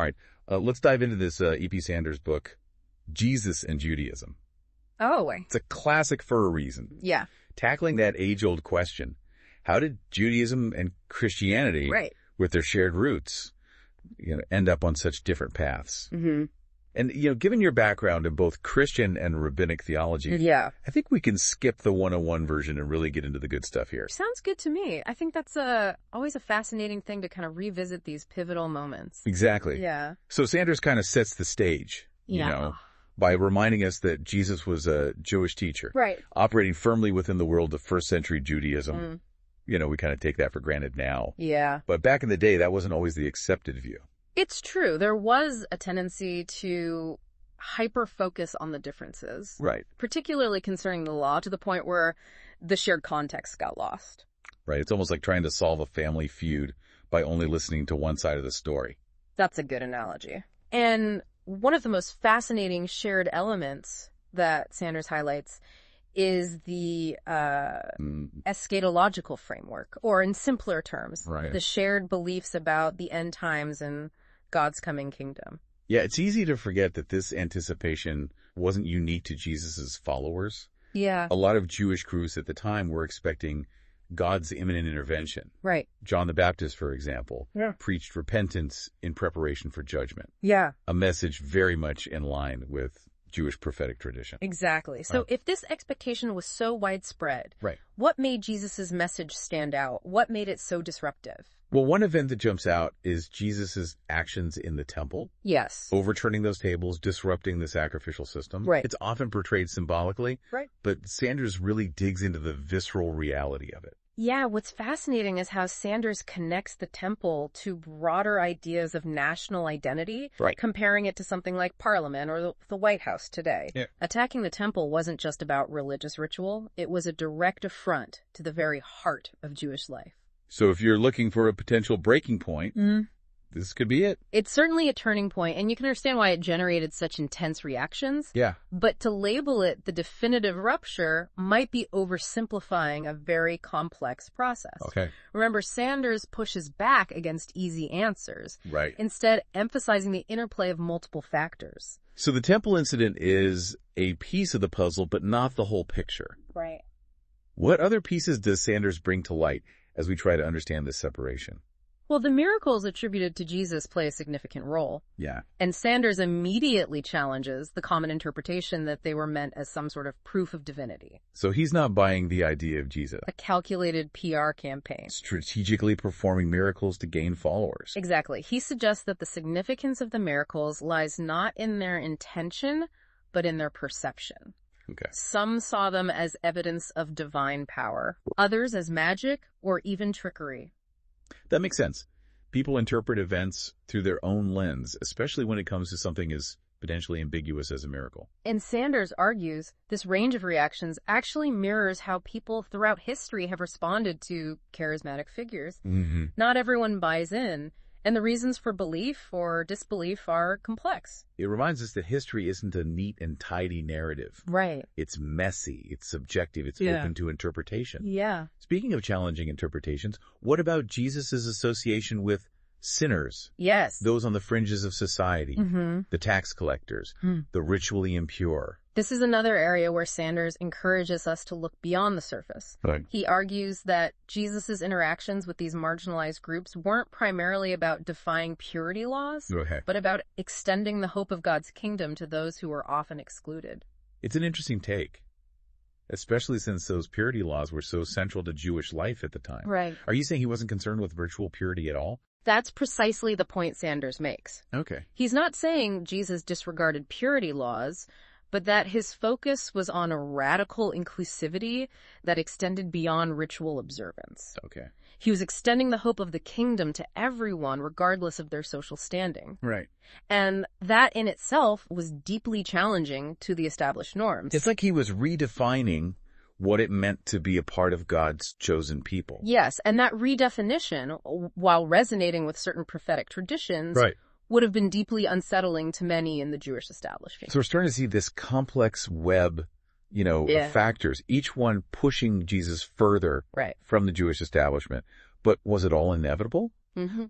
All right. Let's dive into this E.P. Sanders book, Jesus and Judaism. Oh. It's a classic for a reason. Yeah. Tackling that age-old question, how did Judaism and Christianity, with their shared roots, end up on such different paths? Mm-hmm. And, given your background in both Christian and rabbinic theology, I think we can skip the 101 version and really get into the good stuff here. Sounds good to me. I think that's always a fascinating thing to kind of revisit these pivotal moments. Exactly. Yeah. So Sanders kind of sets the stage, by reminding us that Jesus was a Jewish teacher. Right. Operating firmly within the world of first century Judaism. We kind of take that for granted now. Yeah. But back in the day, that wasn't always the accepted view. It's true. There was a tendency to hyper-focus on the differences. Right. Particularly concerning the law, to the point where the shared context got lost. Right. It's almost like trying to solve a family feud by only listening to one side of the story. That's a good analogy. And one of the most fascinating shared elements that Sanders highlights is the eschatological framework, or in simpler terms, the shared beliefs about the end times and God's coming kingdom. Yeah, it's easy to forget that this anticipation wasn't unique to Jesus's followers. Yeah. A lot of Jewish groups at the time were expecting God's imminent intervention. Right. John the Baptist, for example, preached repentance in preparation for judgment. Yeah. A message very much in line with Jewish prophetic tradition. Exactly. So if this expectation was so widespread, what made Jesus' message stand out? What made it so disruptive? Well, one event that jumps out is Jesus' actions in the temple. Yes. Overturning those tables, disrupting the sacrificial system. Right. It's often portrayed symbolically. Right. But Sanders really digs into the visceral reality of it. Yeah, what's fascinating is how Sanders connects the temple to broader ideas of national identity, comparing it to something like Parliament or the White House today. Yeah. Attacking the temple wasn't just about religious ritual, it was a direct affront to the very heart of Jewish life. So if you're looking for a potential breaking point, this could be it. It's certainly a turning point, and you can understand why it generated such intense reactions. Yeah. But to label it the definitive rupture might be oversimplifying a very complex process. Okay. Remember, Sanders pushes back against easy answers. Right. Instead, emphasizing the interplay of multiple factors. So the temple incident is a piece of the puzzle, but not the whole picture. Right. What other pieces does Sanders bring to light as we try to understand this separation? Well, the miracles attributed to Jesus play a significant role. Yeah. And Sanders immediately challenges the common interpretation that they were meant as some sort of proof of divinity. So he's not buying the idea of Jesus. A calculated PR campaign. Strategically performing miracles to gain followers. Exactly. He suggests that the significance of the miracles lies not in their intention, but in their perception. Okay. Some saw them as evidence of divine power, others as magic or even trickery. That makes sense. People interpret events through their own lens, especially when it comes to something as potentially ambiguous as a miracle. And Sanders argues this range of reactions actually mirrors how people throughout history have responded to charismatic figures. Mm-hmm. Not everyone buys in, and the reasons for belief or disbelief are complex. It reminds us that history isn't a neat and tidy narrative. Right. It's messy, it's subjective, it's open to interpretation. Yeah. Speaking of challenging interpretations, what about Jesus' association with sinners? Yes. Those on the fringes of society, the tax collectors, the ritually impure. This is another area where Sanders encourages us to look beyond the surface. Right. He argues that Jesus' interactions with these marginalized groups weren't primarily about defying purity laws, but about extending the hope of God's kingdom to those who were often excluded. It's an interesting take, especially since those purity laws were so central to Jewish life at the time. Right. Are you saying he wasn't concerned with ritual purity at all? That's precisely the point Sanders makes. Okay. He's not saying Jesus disregarded purity laws, but that his focus was on a radical inclusivity that extended beyond ritual observance. Okay. He was extending the hope of the kingdom to everyone, regardless of their social standing. Right. And that in itself was deeply challenging to the established norms. It's like he was redefining what it meant to be a part of God's chosen people. Yes, and that redefinition, while resonating with certain prophetic traditions, would have been deeply unsettling to many in the Jewish establishment. So we're starting to see this complex web, of factors, each one pushing Jesus further from the Jewish establishment. But was it all inevitable?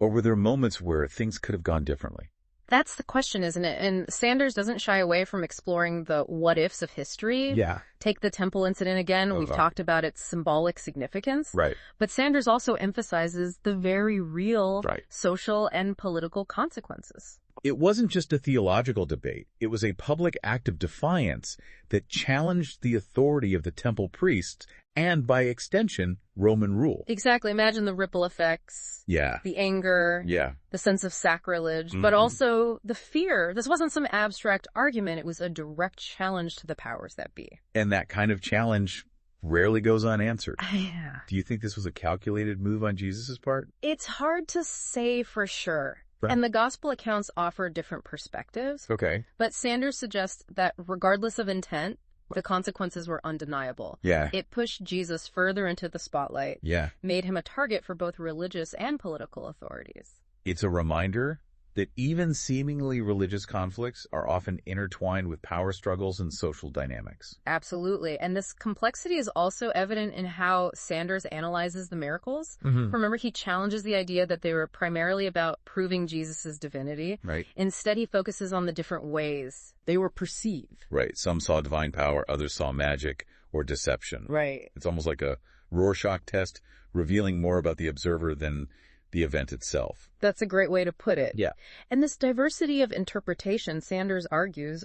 Or were there moments where things could have gone differently? That's the question, isn't it? And Sanders doesn't shy away from exploring the what-ifs of history. Yeah. Take the temple incident again. We've talked about its symbolic significance. Right. But Sanders also emphasizes the very real social and political consequences. It wasn't just a theological debate. It was a public act of defiance that challenged the authority of the temple priests and, by extension, Roman rule. Exactly. Imagine the ripple effects. Yeah. The anger. Yeah. The sense of sacrilege, but also the fear. This wasn't some abstract argument. It was a direct challenge to the powers that be. And that kind of challenge rarely goes unanswered. Yeah. Do you think this was a calculated move on Jesus' part? It's hard to say for sure. Right. And the gospel accounts offer different perspectives. Okay. But Sanders suggests that regardless of intent, the consequences were undeniable. Yeah. It pushed Jesus further into the spotlight. Yeah. Made him a target for both religious and political authorities. It's a reminder that even seemingly religious conflicts are often intertwined with power struggles and social dynamics. Absolutely. And this complexity is also evident in how Sanders analyzes the miracles. Remember, he challenges the idea that they were primarily about proving Jesus' divinity. Right. Instead, he focuses on the different ways they were perceived. Right. Some saw divine power, others saw magic or deception. Right. It's almost like a Rorschach test, revealing more about the observer than the event itself. That's a great way to put it. Yeah. And this diversity of interpretation, Sanders argues,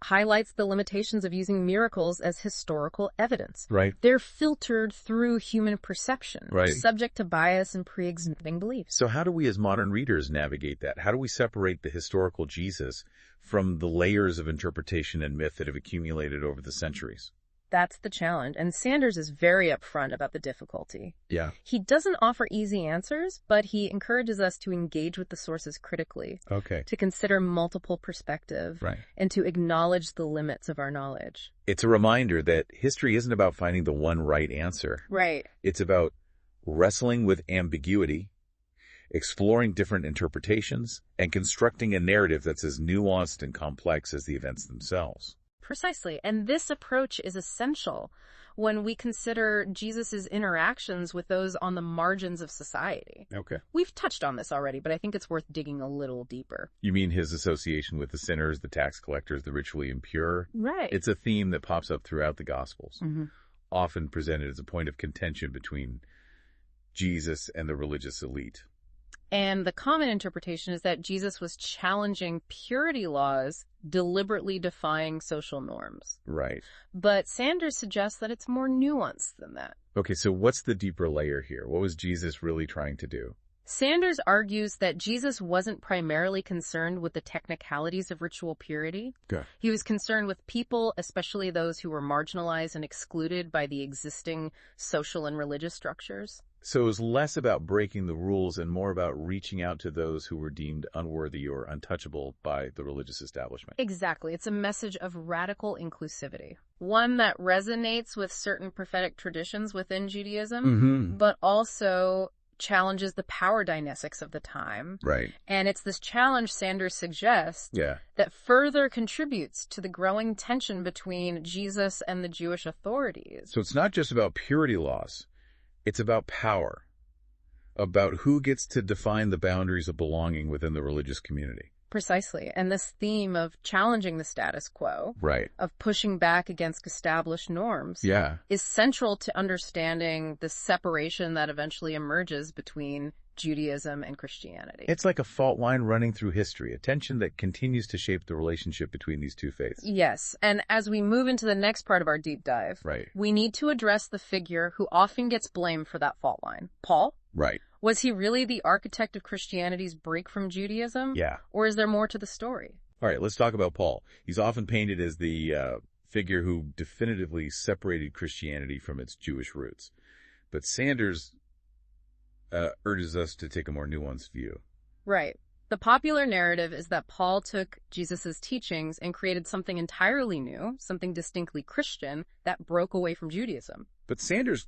highlights the limitations of using miracles as historical evidence. Right. They're filtered through human perception, subject to bias and pre-existing beliefs. So how do we as modern readers navigate that? How do we separate the historical Jesus from the layers of interpretation and myth that have accumulated over the centuries? That's the challenge. And Sanders is very upfront about the difficulty. Yeah. He doesn't offer easy answers, but he encourages us to engage with the sources critically. Okay. To consider multiple perspectives. Right. And to acknowledge the limits of our knowledge. It's a reminder that history isn't about finding the one right answer. Right. It's about wrestling with ambiguity, exploring different interpretations, and constructing a narrative that's as nuanced and complex as the events themselves. Precisely. And this approach is essential when we consider Jesus' interactions with those on the margins of society. Okay. We've touched on this already, but I think it's worth digging a little deeper. You mean his association with the sinners, the tax collectors, the ritually impure? Right. It's a theme that pops up throughout the Gospels, often presented as a point of contention between Jesus and the religious elite. And the common interpretation is that Jesus was challenging purity laws, deliberately defying social norms. Right. But Sanders suggests that it's more nuanced than that. Okay, so what's the deeper layer here? What was Jesus really trying to do? Sanders argues that Jesus wasn't primarily concerned with the technicalities of ritual purity. Okay. He was concerned with people, especially those who were marginalized and excluded by the existing social and religious structures. So it was less about breaking the rules and more about reaching out to those who were deemed unworthy or untouchable by the religious establishment. Exactly. It's a message of radical inclusivity. One that resonates with certain prophetic traditions within Judaism, but also challenges the power dynamics of the time. Right. And it's this challenge, Sanders suggests, that further contributes to the growing tension between Jesus and the Jewish authorities. So it's not just about purity laws. It's about power, about who gets to define the boundaries of belonging within the religious community. Precisely. And this theme of challenging the status quo, of pushing back against established norms, is central to understanding the separation that eventually emerges between Judaism and Christianity. It's like a fault line running through history, a tension that continues to shape the relationship between these two faiths. Yes, and as we move into the next part of our deep dive, we need to address the figure who often gets blamed for that fault line, Paul. Right. Was he really the architect of Christianity's break from Judaism? Yeah. Or is there more to the story? All right, let's talk about Paul. He's often painted as the figure who definitively separated Christianity from its Jewish roots. But Sanders urges us to take a more nuanced view. Right. The popular narrative is that Paul took Jesus' teachings and created something entirely new, something distinctly Christian, that broke away from Judaism. But Sanders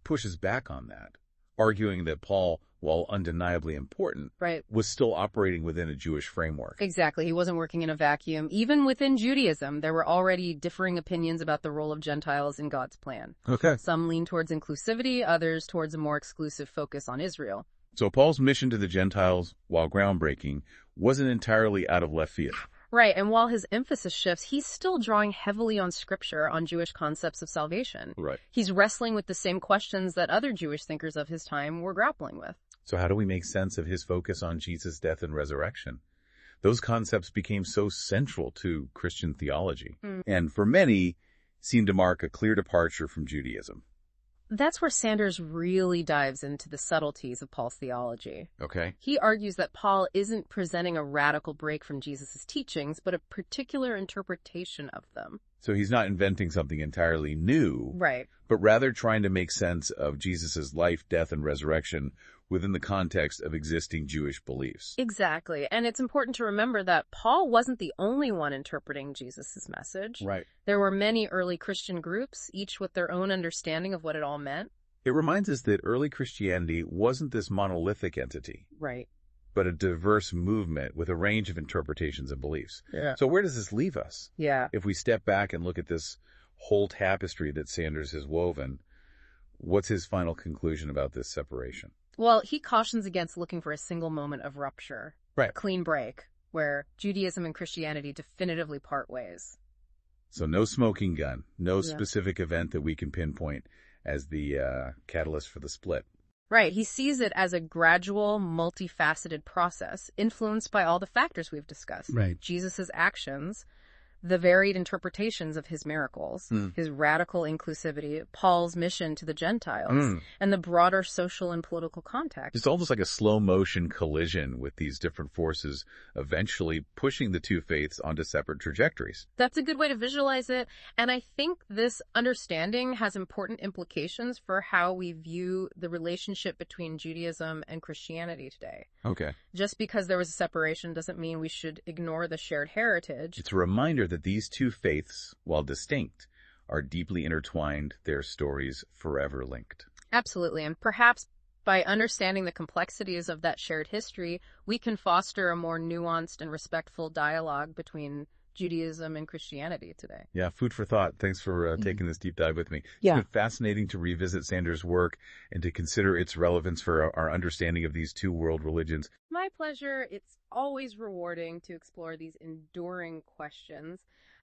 pushes back on that, arguing that Paul, while undeniably important, was still operating within a Jewish framework. Exactly. He wasn't working in a vacuum. Even within Judaism, there were already differing opinions about the role of Gentiles in God's plan. Okay. Some lean towards inclusivity, others towards a more exclusive focus on Israel. So Paul's mission to the Gentiles, while groundbreaking, wasn't entirely out of left field. Right, and while his emphasis shifts, he's still drawing heavily on Scripture, on Jewish concepts of salvation. Right. He's wrestling with the same questions that other Jewish thinkers of his time were grappling with. So how do we make sense of his focus on Jesus' death and resurrection? Those concepts became so central to Christian theology, and for many, seemed to mark a clear departure from Judaism. That's where Sanders really dives into the subtleties of Paul's theology. Okay. He argues that Paul isn't presenting a radical break from Jesus' teachings, but a particular interpretation of them. So he's not inventing something entirely new, Right. but rather trying to make sense of Jesus' life, death, and resurrection within the context of existing Jewish beliefs. Exactly. And it's important to remember that Paul wasn't the only one interpreting Jesus' message. Right. There were many early Christian groups, each with their own understanding of what it all meant. It reminds us that early Christianity wasn't this monolithic entity, Right. but a diverse movement with a range of interpretations and beliefs. Yeah. So where does this leave us? Yeah. If we step back and look at this whole tapestry that Sanders has woven, what's his final conclusion about this separation? Well, he cautions against looking for a single moment of rupture. Right. A clean break, where Judaism and Christianity definitively part ways. So no smoking gun, no specific event that we can pinpoint as the catalyst for the split. Right. He sees it as a gradual, multifaceted process influenced by all the factors we've discussed. Right. Jesus' actions, the varied interpretations of his miracles, his radical inclusivity, Paul's mission to the Gentiles, and the broader social and political context. It's almost like a slow motion collision with these different forces, eventually pushing the two faiths onto separate trajectories. That's a good way to visualize it. And I think this understanding has important implications for how we view the relationship between Judaism and Christianity today. Okay. Just because there was a separation doesn't mean we should ignore the shared heritage. It's a reminder that these two faiths, while distinct, are deeply intertwined, their stories forever linked. Absolutely. And perhaps by understanding the complexities of that shared history, we can foster a more nuanced and respectful dialogue between Judaism and Christianity today. Yeah, food for thought. Thanks for taking this deep dive with me. Yeah. It's been fascinating to revisit Sanders' work and to consider its relevance for our understanding of these two world religions. My pleasure. It's always rewarding to explore these enduring questions.